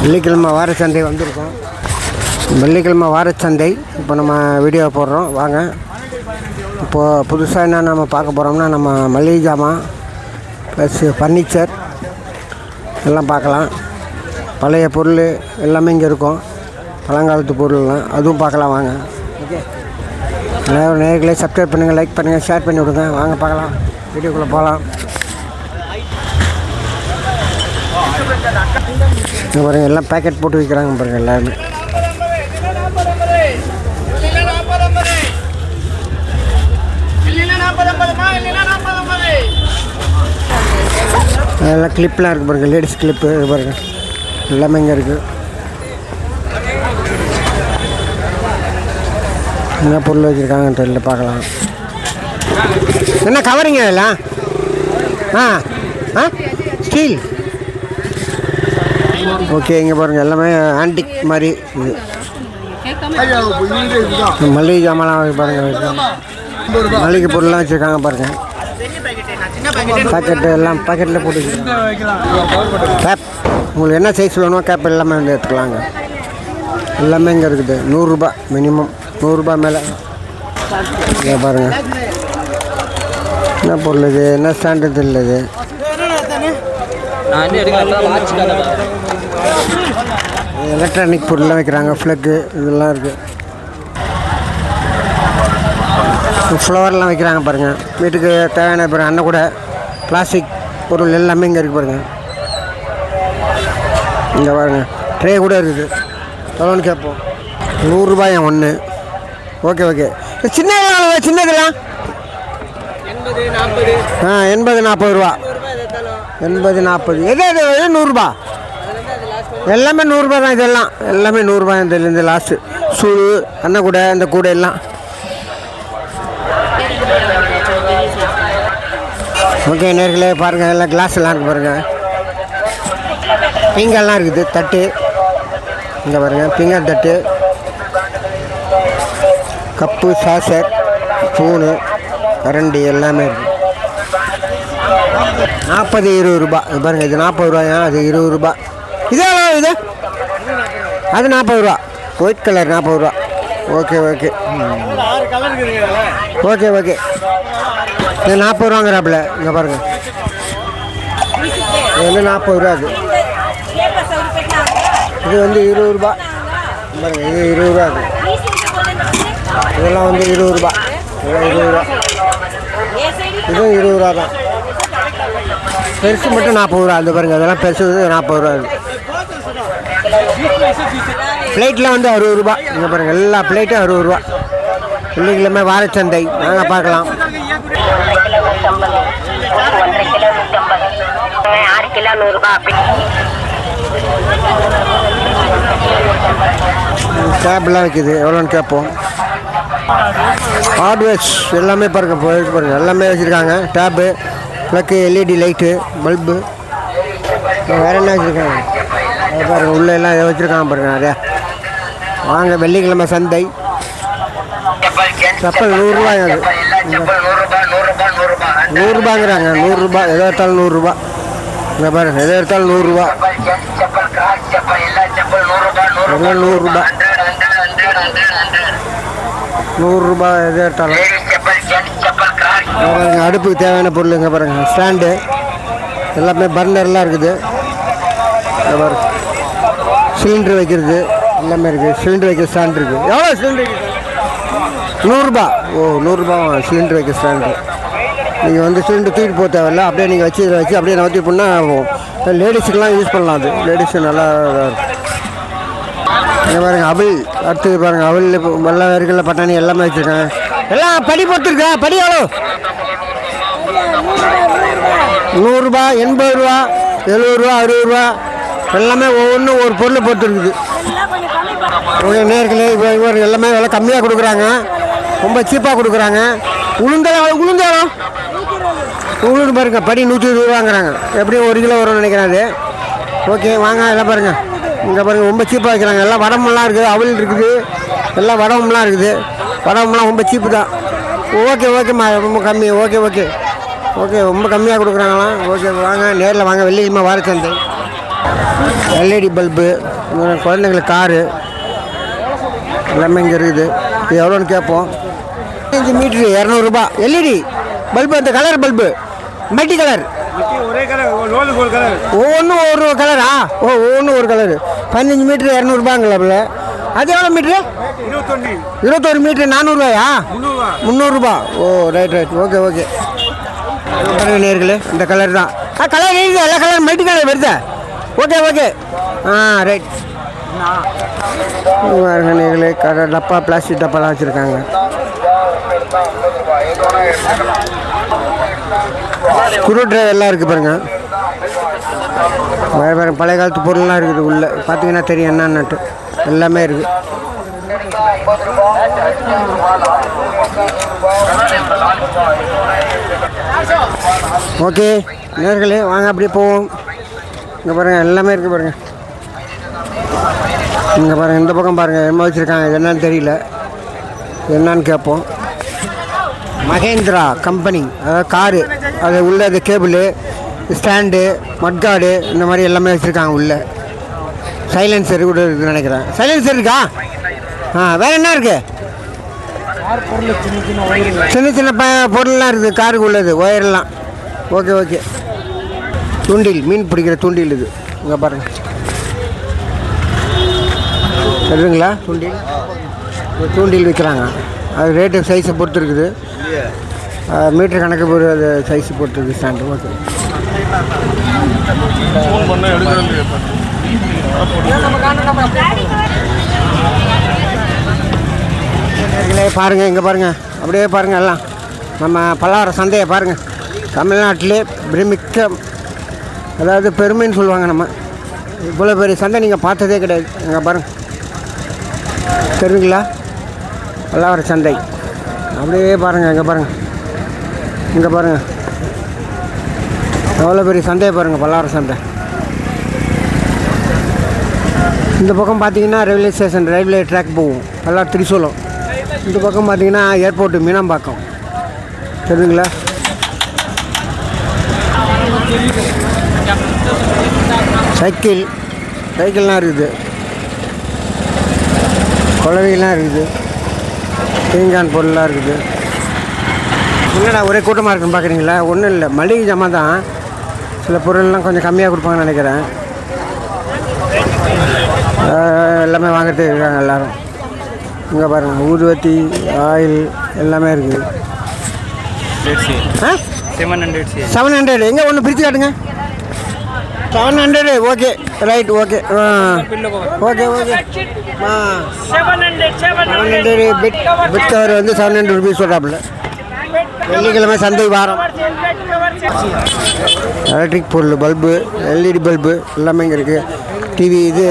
வெள்ளிக்கிழமை வாரச்சந்தை வந்திருக்கோம். வெள்ளிக்கிழமை வாரச்சந்தை இப்போ நம்ம வீடியோ போடுறோம். வாங்க, இப்போது புதுசாக என்ன நம்ம பார்க்க போகிறோம்னா, நம்ம மளிகை ஜாமான் ப்ளஸ் ஃபர்னிச்சர் எல்லாம் பார்க்கலாம். பழைய பொருள் எல்லாமே இங்கே இருக்கும். பழங்காலத்து பொருள்லாம் அதுவும் பார்க்கலாம். வாங்க, ஓகே. நேர்களே சப்ஸ்கிரைப் பண்ணுங்கள், லைக் பண்ணுங்கள், ஷேர் பண்ணி விடுங்க. வாங்க பார்க்கலாம், வீடியோக்குள்ளே போகலாம். இங்கே பாருங்கள், எல்லாம் பேக்கெட் போட்டு விற்கிறாங்க பாருங்கள் எல்லாருமே. அதெல்லாம் கிளிப்லாம் இருக்குது பாருங்கள், லேடிஸ் கிளிப்பு பாருங்கள், எல்லாமே இங்கே இருக்குது. என்ன பொருள் வச்சுருக்காங்கன்னு தெரியல, பார்க்கலாம். என்ன கவரிங்க இதெல்லாம்? ஸ்டீல். ஓகே, இங்கே பாருங்கள், எல்லாமே ஆன்டிக் மாதிரி இது. மளிகை ஜாமான்லாம் பாருங்கள், மளிகை பொருள்லாம் வச்சுருக்காங்க பாருங்கள். பாக்கெட்டு எல்லாம் பாக்கெட்டில் போட்டு வச்சுருக்காங்க. கேப் உங்களுக்கு என்ன சைஸ் வேணுமோ கேப் எல்லாமே வந்து எடுத்துக்கலாங்க. எல்லாமே இங்கே இருக்குது. 100 ரூபா மினிமம், 100 ரூபா மேலே. இங்கே பாருங்கள், என்ன பொருள் இது, என்ன ஸ்டாண்டர்ட் இல்லை இது. எலக்ட்ரானிக் பொருள்லாம் வைக்கிறாங்க, ஃப்ளக்கு இதெல்லாம் இருக்குது. ஃப்ளவர்லாம் வைக்கிறாங்க பாருங்கள். வீட்டுக்கு தேவையான பாருங்கள், அண்ணன் கூட பிளாஸ்டிக் பொருள் எல்லாமே இங்கே இருக்குது பாருங்கள். இங்கே பாருங்கள், ட்ரே கூட இருக்குது. எவ்வளோன்னு கேட்போம். 100 ரூபாயா ஒன்று. Okay okay. சின்னதெல்லாம் சின்னதெல்லாம் 80 40 ரூபா. 80 40 எது எது 100 ரூபா. எல்லாமே 100 ரூபா தான். இதெல்லாம் எல்லாமே 100 ரூபா. இந்த லாஸ்ட்டு சூடு அண்ணன் கூட இந்த கூடை எல்லாம். ஓகே நேர்களே பாருங்கள், எல்லாம் கிளாஸ் எல்லாம் இருக்குது பாருங்கள். பீங்கெல்லாம் இருக்குது, தட்டு இங்கே பாருங்கள், பீங்கல் தட்டு, கப்பு, சாசர், ஸ்பூனு, கரண்டி எல்லாமே இருக்குது. 40 20 ரூபா. இது பாருங்கள், இது 40 ரூபாயா, அது 20 ரூபா. இதே இது அது 40 ரூபா. ஒயிட் கலர் 40 ரூபா. Okay okay okay okay. இது 40 ரூபாங்கிறாப்புல. இங்கே பாருங்கள், இது வந்து 40 ரூபா. இது வந்து 20 ரூபா பாருங்கள். இது 20 ரூபா. இதெல்லாம் வந்து 20 ரூபா. இதெல்லாம் 20 ரூபா. இதுவும் 20 ரூபா தான். பெருசு மட்டும் 40 ரூபா. அந்த பாருங்கள், அதெல்லாம் பெருசு 40 ரூபா. பிளேட்லாம் வந்து 60 ரூபா. இங்கே பாருங்கள், எல்லா பிளேட்டும் 60 ரூபா. வெள்ளிக்கிழமை வாரச்சந்தை. நாங்கள் பார்க்கலாம். கேப்லாம் வைக்கிது, எவ்வளோன்னு கேட்போம். ஹார்ட்வேர்ஸ் எல்லாமே பாருங்கள், எல்லாமே வச்சுருக்காங்க. Tape, plug, LED light, bulb, வேறு என்ன வச்சுருக்காங்க பாருங்கள். உள்ளே எல்லாம் இதை வச்சுருக்காங்க பாருங்கள் நிறையா. வாங்க, வெள்ளிக்கிழமை சந்தை. செப்பல் 100 ரூபாய். அது 100 ரூபாங்கிறாங்க. 100 ரூபா. எதை எடுத்தாலும் 100 ரூபா. இங்கே பாருங்கள், எதை எடுத்தாலும் 100 ரூபா. எல்லாம் 100 ரூபா. 100 ரூபா எதை எடுத்தாலும். பாருங்கள், அடுப்புக்கு தேவையான பொருள் இங்கே பாருங்கள். ஸ்டாண்டு எல்லாமே, பர்னர்லாம் இருக்குது. பாருங்கள், சிலிண்டர் வைக்கிறது எல்லாமே இருக்குது. சிலிண்டர் வைக்கிற ஸ்டாண்ட் இருக்குது. எவ்வளோ சிலிண்டர்? 100 ரூபா. ஓ, 100 ரூபா சிலிண்டர் வைக்க ஸ்டாண்டு. நீங்கள் வந்து சிலிண்டர் தூக்கிட்டு போக தேவையில்ல, அப்படியே நீங்கள் வச்சு இதில் வச்சு அப்படியே நவத்தி பண்ணால் லேடிஸுக்கெலாம் யூஸ் பண்ணலாம். அது லேடிஸு நல்லா இதாக இருக்கும். இங்கே பாருங்கள், அவல். அடுத்தது பாருங்கள், அவல் எல்லாம் இருக்குல்ல, பட்டாணி எல்லாமே வச்சுருக்காங்க. எல்லாம் படி போட்டுருக்கா. படி எவ்வளோ? 100 ரூபா, 80 ரூபா, 70 ரூபா, 60 ரூபா. எல்லாமே ஒவ்வொன்றும் ஒரு பொருள் போட்டுருக்குது. நேர்களே இவர் எல்லாமே விலை கம்மியாக கொடுக்குறாங்க, ரொம்ப சீப்பாக கொடுக்குறாங்க. உளுந்தெல்லாம் உளுந்து பாருங்கள், படி 120 ரூபாங்கிறாங்க. எப்படியும் 1 கிலோ வரும்னு நினைக்கிறேன் அது. ஓகே வாங்க, எல்லாம் பாருங்கள். இங்கே பாருங்கள், ரொம்ப சீப்பாக வைக்கிறாங்க. எல்லாம் வடமெல்லாம் இருக்குது, அவல் இருக்குது, எல்லாம் வடமெல்லாம் இருக்குது. வடமெல்லாம் ரொம்ப சீப்பு தான். ஓகே ஓகேம்மா, ரொம்ப கம்மி. ஓகே ஓகே ஓகே, ரொம்ப கம்மியாக கொடுக்குறாங்களாம். ஓகே வாங்க, நேரில் வாங்க. வெள்ளிக்கிழமை வாரச்சந்தை. எல்இடி பல்பு, குழந்தைங்களுக்கு காரு எல்லாமே இங்கே இருக்குது. இது எவ்வளோன்னு கேட்போம். 5 மீட்ரு 200 எல்இடி பல்பு, அந்த கலர் பல்பு மல்டி கலர், ஒரே கலர், கலர், ஒவ்வொன்றும் ஒரு கலரா? ஒவ்வொன்றும் ஒரு கலரு. 15 மீட்ரு 200 அது எவ்வளோ மீட்ரு? 21 மீட்ரு 400 300. ஓ ரைட். ஓகே நேர்களே, இந்த கலர் தான். கலர் இருக்குது, எல்லா கலர் மல்டி கலர் வருதா? Okay right. நேர்களே, டப்பா பிளாஸ்டிக் டப்பாலாம் வச்சுருக்காங்க. ஸ்க்ரூ ட்ரைவர் எல்லாம் இருக்குது பாருங்க. வேறு பழைய காலத்து பொருள்லாம் இருக்குது உள்ளே. பார்த்தீங்கன்னா தெரியும் என்னன்னுட்டு. எல்லாமே இருக்குது. ஓகே நேர்களே, வாங்க அப்படியே போவோம். இங்கே பாருங்கள், எல்லாமே இருக்குது பாருங்கள். இங்கே பாருங்கள், இந்த பக்கம் பாருங்கள் என்ன வச்சுருக்காங்க. இது என்னன்னு தெரியல, என்னன்னு கேட்போம். மகேந்திரா கம்பெனி, அதாவது காரு, அது உள்ளே அது கேபிள் ஸ்டாண்டு மட்கார்டு இந்த மாதிரி எல்லாமே வச்சுருக்காங்க உள்ளே. சைலன்சர் கூட இருக்குதுன்னு நினைக்கிறேன். சைலன்சர் இருக்கா? வேறு என்ன இருக்குது? சின்ன பொருள்லாம் இருக்குது காருக்கு உள்ளது, ஒயர்லாம். ஓகே தூண்டில், மீன் பிடிக்கிற தூண்டில் இது. இங்கே பாருங்கள் இருக்குங்களா தூண்டில் விற்கிறாங்க. அது ரேட்டு சைஸை பொறுத்து இருக்குது. மீட்டர் கணக்கு பொறுத்து அது சைஸு பொறுத்து இருக்குது ஸ்டாண்டு. ஓகே பாருங்கள், இங்கே பாருங்கள், அப்படியே பாருங்கள். எல்லாம் நம்ம பல்லாவரம் சந்தையை பாருங்கள். தமிழ்நாட்டிலே பிரமிக்க, அதாவது பெருமைன்னு சொல்லுவாங்க. நம்ம இவ்வளோ பெரிய சந்தை நீங்கள் பார்த்ததே கிடையாது. இங்கே பாருங்கள், தெரியுங்களா? பல்லாவரம் சந்தை அப்படியே பாருங்கள். இங்கே பாருங்கள் எவ்வளோ பெரிய சந்தையை பாருங்கள், பல்லாவரம் சந்தை. இந்த பக்கம் பார்த்தீங்கன்னா ரயில்வே ஸ்டேஷன், ரயில்வே ட்ராக் போகும் பல்லாவரம் திரிசூலம். இந்த பக்கம் பார்த்தீங்கன்னா ஏர்போர்ட்டு மீனம்பாக்கம், தெரியுங்களா? சைக்கிள்லாம் இருக்குது, குழவைலாம் இருக்குது, தேங்கான் பொருள்லாம் இருக்குது. என்னடா ஒரே கூட்டமாக இருக்குன்னு பார்க்குறீங்களா? ஒன்றும் இல்லை, மளிகை ஜாமான் தான். சில பொருள்லாம் கொஞ்சம் கம்மியாக கொடுப்பாங்கன்னு நினைக்கிறேன். எல்லாமே வாங்கிட்டு இருக்காங்க எல்லோரும். இங்கே பாருங்கள், ஊதுவத்தி ஆயில் எல்லாமே இருக்குது. 700 எங்கே ஒன்று பிரித்து காட்டுங்க. 700 okay right. Okay 700 bit cover வந்து 700 ருபீஸ் சொல்கிறாப்புல. வெள்ளிக்கிழமை சந்தை வாரம். எலக்ட்ரிக் பொருள், பல்பு, எல்இடி பல்பு எல்லாமே இங்கே இருக்குது. டிவி, இது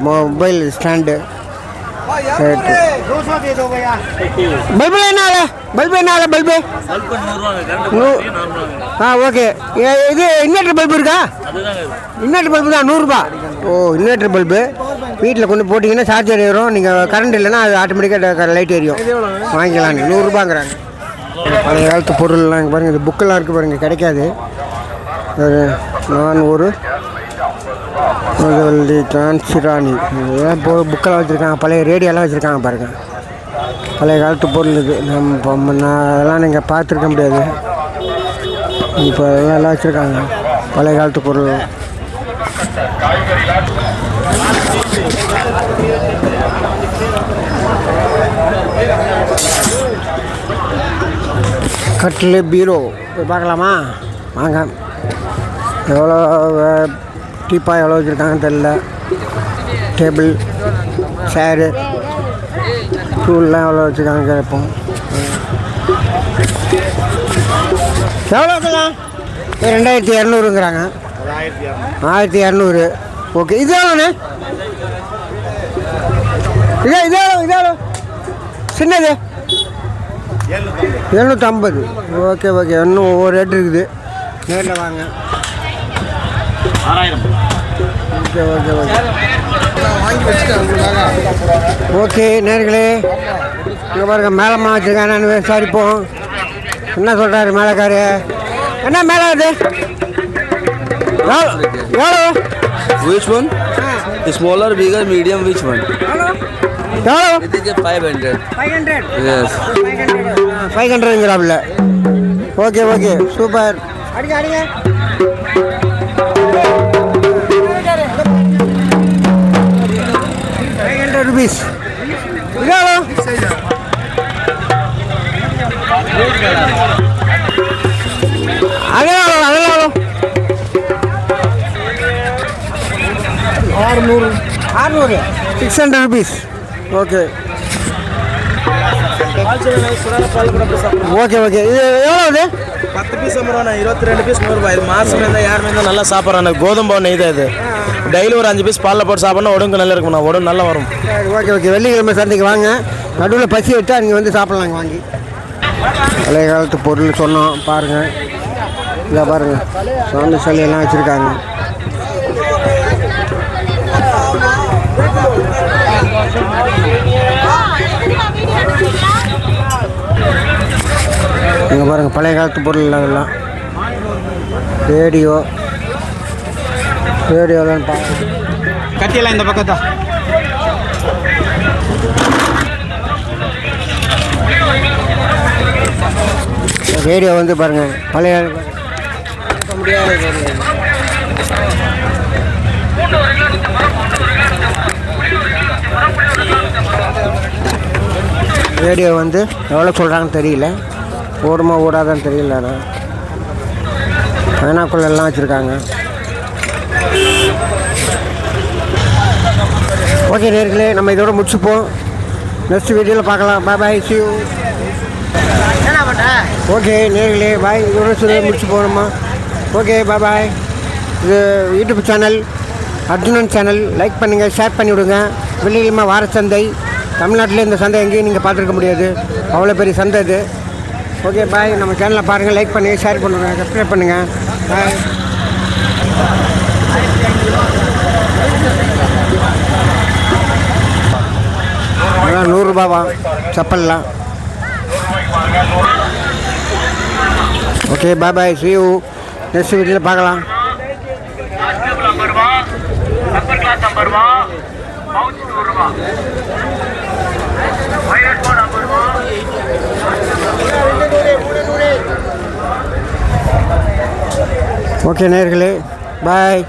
மொபைல் ஸ்டாண்டு. பல்பு என்ன ஓகே. இது இன்வெர்டர் பல்பு இருக்கா? இன்வெர்டர் பல்பு தான் 100 ரூபா. இன்வெர்டர் பல்பு வீட்டில் கொண்டு போட்டிங்கன்னா சார்ஜர் ஏறும். நீங்கள் கரண்ட் இல்லைன்னா அது ஆட்டோமேட்டிக்காக லைட் எரியும். வாங்கிக்கலாம். 100 ரூபாங்கிறாங்க. பழைய காலத்து பொருள்லாம் இங்கே பாருங்கள். இது புக்கெல்லாம் இருக்குது பாருங்கள், கிடைக்காது. நான் ஒரு டிரான்சிராணி இப்போ புக்கெல்லாம் வச்சுருக்காங்க. பழைய ரேடியோலாம் வச்சுருக்காங்க பாருங்கள். பழைய காலத்து பொருள் இது. அதெல்லாம் நீங்கள் பார்த்துருக்க முடியாது. இப்போ எல்லாம் வச்சுருக்காங்க பழைய காலத்து பொருள். கட்டில், பீரோ போய் பார்க்கலாமா? வாங்க. எவ்வளோ டீப்பா எவ்வளோ வச்சுருக்காங்கன்னு தெரில. டேபிள், சேரு, ஸ்டூல்லாம் எவ்வளோ வச்சுருக்காங்க கேட்போம். எவ்வளோ இருக்கலாம்? 2200ங்கிறாங்க. 1200. ஓகே. இது எவ்வளோண்ணே? இது எவ்வளோ சின்னது? 750. ஓகே இன்னும் ஒவ்வொரு ரேட் இருக்குது. நேரில் வாங்க. ஓகே ஓகே நேர்களே, இங்கே பாருங்கள் மேலம்மா வச்சுருக்கேன். நான் விசாரிப்போம். என்ன சொல்கிறாரு மேலக்காரு? என்ன மேலே அது எவ்வளோ? Which one? Smaller, bigger, medium, which one? எவ்வளோ It is a 500. 500 Yes. 500ங்கிறாப்புல. Okay okay super. அடிங்க அடிங்க. 500 rupees. எவ்வளோ? அதெல்லாம் 600 600 rupees. ஓகே ஓகே ஓகே இது எவ்வளோ இது 10 பீஸ் ஐம்பது 22 பீஸ் 100 ரூபாய். இது மாசம் இருந்தால் யாருமே இருந்தால் நல்லா சாப்பிட்றாங்க. கோதுமை நெய் தான் இது. டெய்லி ஒரு 5 பீஸ் பாலில் போட்டு சாப்பிட்னா உடம்புக்கு நல்லா இருக்கும்ண்ணா. உடம்பு நல்லா வரும். ஓகே ஓகே வெள்ளிக்கிழமை சந்தைக்கு வாங்க. நடுவில் பசி எடுத்தா நீங்கள் வந்து சாப்பிட்லாங்க வாங்கி. பழைய காலத்து பொருள் சொன்னோம் பாருங்கள். இதை பாருங்கள் சாமி சிலையெல்லாம் வச்சுருக்காங்க. இங்கே பாருங்கள் பழைய காலத்து பொருள் அதெல்லாம். ரேடியோலாம் பாருங்கள். கட்டியெல்லாம் இந்த பக்கம் தான். ரேடியோ வந்து பாருங்கள் பழைய முடியாத ரேடியோ வந்து எவ்வளோ சொல்கிறாங்கன்னு தெரியல. ஓடுமா ஓடாதான்னு தெரியல. ஆனால் பைனாக்குள்ளெல்லாம் வச்சுருக்காங்க. ஓகே நேர்களே நம்ம இதோட முடிச்சுப்போம். நெக்ஸ்ட் வீடியோவில் பார்க்கலாம். பாய் பாய் சி யூ. ஓகே நேர்களே பாய். இதோட சொல்லி முடிச்சு போகணுமா? ஓகே பாய் பாய். இது YouTube channel Arjunan channel. Like பண்ணுங்கள், ஷேர் பண்ணி விடுங்க. வெள்ளிக்கிழமை வார சந்தை. தமிழ்நாட்டில் இந்த சந்தை எங்கேயும் நீங்கள் பார்த்துருக்க முடியாது. அவ்வளோ பெரிய சந்தை இது. Okay bye. நம்ம சேனலை பாருங்கள், லைக் பண்ணுங்கள், ஷேர் பண்ணுங்கள், சப்ஸ்கிரைப் பண்ணுங்கள். பாய். அதெல்லாம் 100 ரூபாவா செப்பல்லாம். Okay bye bye see you. Next வீடியோவில் பார்க்கலாம். ஓகே நேர்களே பாய்.